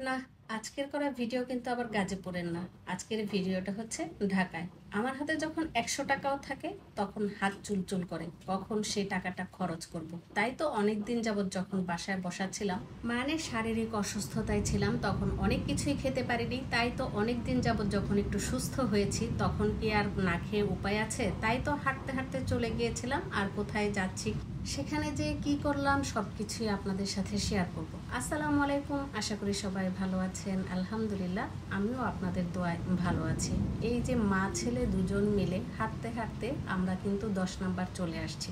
না, আজকের করা ভিডিও কিন্তু আবার গাজীপুরের না। আজকের ভিডিওটা হচ্ছে ঢাকায়। আমার হাতে যখন ১০০ টাকাও থাকে তখন হাত চুলচুল করে, কখন সেই টাকাটা খরচ করব। তাই তো অনেক দিন যাবত যখন বাসায় বসা ছিলাম, মানে শারীরিক অসুস্থতায় ছিলাম, তখন অনেক কিছুই খেতে পারিনি। তাই তো অনেক দিন যাবত যখন একটু সুস্থ হয়েছি তখন কি আর না খেয়ে উপায় আছে? তাই তো হাঁটতে হাঁটতে চলে গিয়েছিলাম। আর কোথায় যাচ্ছি, সেখানে যে কি করলাম সবকিছুই আপনাদের সাথে শেয়ার করব। আসসালামু আলাইকুম, আশা করি সবাই ভালো আছেন। আলহামদুলিল্লাহ, আমিও আপনাদের দোয়ায় ভালো আছি। এই যে মা ছেলে দুজন মিলে হাঁটতে হাঁটতে আমরা কিন্তু 10 নাম্বার চলে আসছি।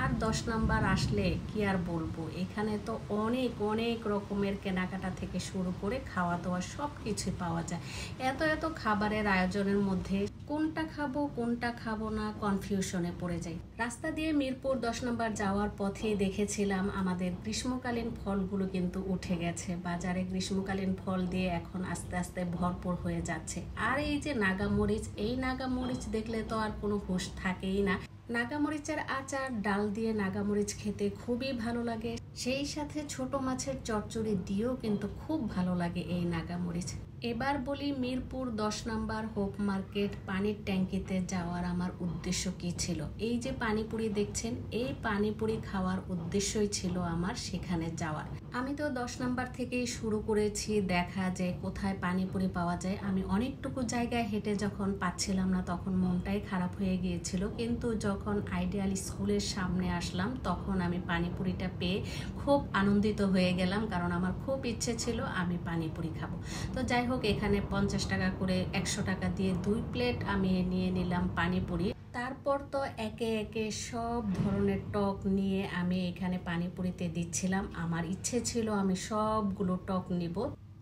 আর 10 নাম্বার আসলে কি আর বলবো, এখানে তো অনেক অনেক রকমের কেনাকাটা থেকে শুরু করে খাওয়া দাওয়া সব কিছুই পাওয়া যায়। এত এত খাবারের আয়োজনের মধ্যে কোনটা খাবো কোনটা খাবো না কনফিউশনে পড়ে যাই। রাস্তা দিয়ে মিরপুর 10 নম্বর যাওয়ার পথেই দেখেছিলাম আমাদের গ্রীষ্মকালীন ফলগুলো কিন্তু উঠে গেছে বাজারে। গ্রীষ্মকালীন ফল দিয়ে এখন আস্তে আস্তে ভরপুর হয়ে যাচ্ছে। আর এই যে নাগামরিচ, এই নাগামরিচ দেখলে তো আর কোনো হুঁশ থাকেই না। নাগামরিচের আচার, ডাল দিয়ে নাগামরিচ খেতে খুবই ভালো লাগে। সেই সাথে ছোট মাছের চচ্চড়ি দিয়েও কিন্তু খুব ভালো লাগে এই নাগামরিচ। এবার বলি, মিরপুর 10 নাম্বার হোপ মার্কেট পানির ট্যাঙ্কিতে যাওয়ার আমার উদ্দেশ্য কি ছিল। এই যে পানিপুরি দেখছেন, এই পানিপুরি খাওয়ার উদ্দেশ্যই ছিল আমার সেখানে যাওয়ার। আমি তো 10 নাম্বার থেকেই শুরু করেছি দেখা যে কোথায় পানিপুরি পাওয়া যায়। আমি অনেকটুকু জায়গায় হেঁটে যখন পাচ্ছিলাম না তখন মনটাই খারাপ হয়ে গিয়েছিল, কিন্তু যখন আইডিয়াল স্কুলের সামনে আসলাম তখন আমি পানিপুরিটা পেয়ে খুব আনন্দিত হয়ে গেলাম, কারণ আমার খুব ইচ্ছে ছিল আমি পানিপুরি খাবো। তো যাই হোক, এখানে 50 টাকা করে 100 টাকা দিয়ে 2 প্লেট আমি নিয়ে নিলাম পানিপুরি। তারপর তো একে একে সব ধরনের টক নিয়ে আমি এখানে পানিপুরিতে দিচ্ছিলাম। আমার ইচ্ছে ছিল আমি সবগুলো টক নিব,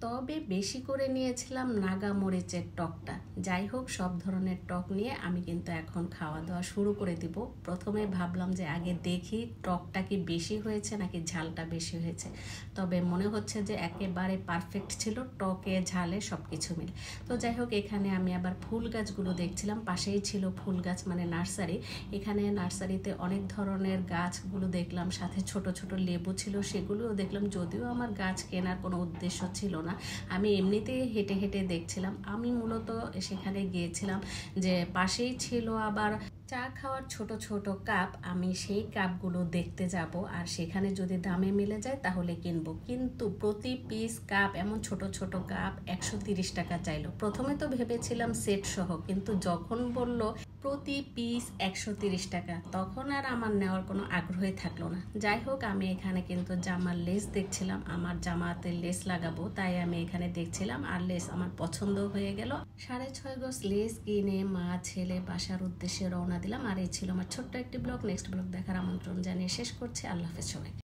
তবে বেশি করে নিয়েছিলাম নাগা মরিচের টকটা। যাই হোক, সব ধরনের টক নিয়ে আমি কিন্তু এখন খাওয়া দাওয়া শুরু করে দিব। প্রথমে ভাবলাম যে আগে দেখি টকটা কি বেশি হয়েছে নাকি ঝালটা বেশি হয়েছে। তবে মনে হচ্ছে যে একেবারে পারফেক্ট ছিল, টকে ঝালে সব কিছু মিলে। তো যাই হোক, এখানে আমি আবার ফুল গাছগুলো দেখছিলাম। পাশেই ছিল ফুল গাছ, মানে নার্সারি। এখানে নার্সারিতে অনেক ধরনের গাছগুলো দেখলাম, সাথে ছোট ছোট লেবু ছিল, সেগুলোও দেখলাম। যদিও আমার গাছ কেনার কোনো উদ্দেশ্য ছিল না, আমি এমনিতেই হেঁটে হেঁটে দেখছিলাম। আমি মূলত সেখানে গিয়েছিলাম যে পাশেই ছিল আবার চা খাওয়ার ছোট ছোট কাপ, আমি সেই কাপগুলো দেখতে যাব। আর সেখানে যদি দামে মিলে যায় তাহলে কিনবো। কিন্তু প্রতি পিস কাপ, এমন ছোট ছোট কাপ 130 টাকা চাইলো। প্রথমে তো ভেবেছিলাম সেট সহ, কিন্তু যখন বলল প্রতি পিস 130 টাকা, তখন আর আমার নেওয়ার কোনো আগ্রহই থাকলো না। যাই হোক, আমি এখানে কিন্তু জামার লেস দেখছিলাম। আমার জামাতে লেস লাগাবো, তাই আমি এখানে দেখছিলাম। আর লেস আমার পছন্দ হয়ে গেল। 6.5 গজ লেস কিনে মা ছেলে বাসার উদ্দেশ্যে রওনা দিলাম। আর এই ছিল আমার ছোট্ট একটি ব্লগ। নেক্সট ব্লগ দেখার আমন্ত্রণ জানিয়ে শেষ করছি। আল্লাহ হাফেজ সবাই।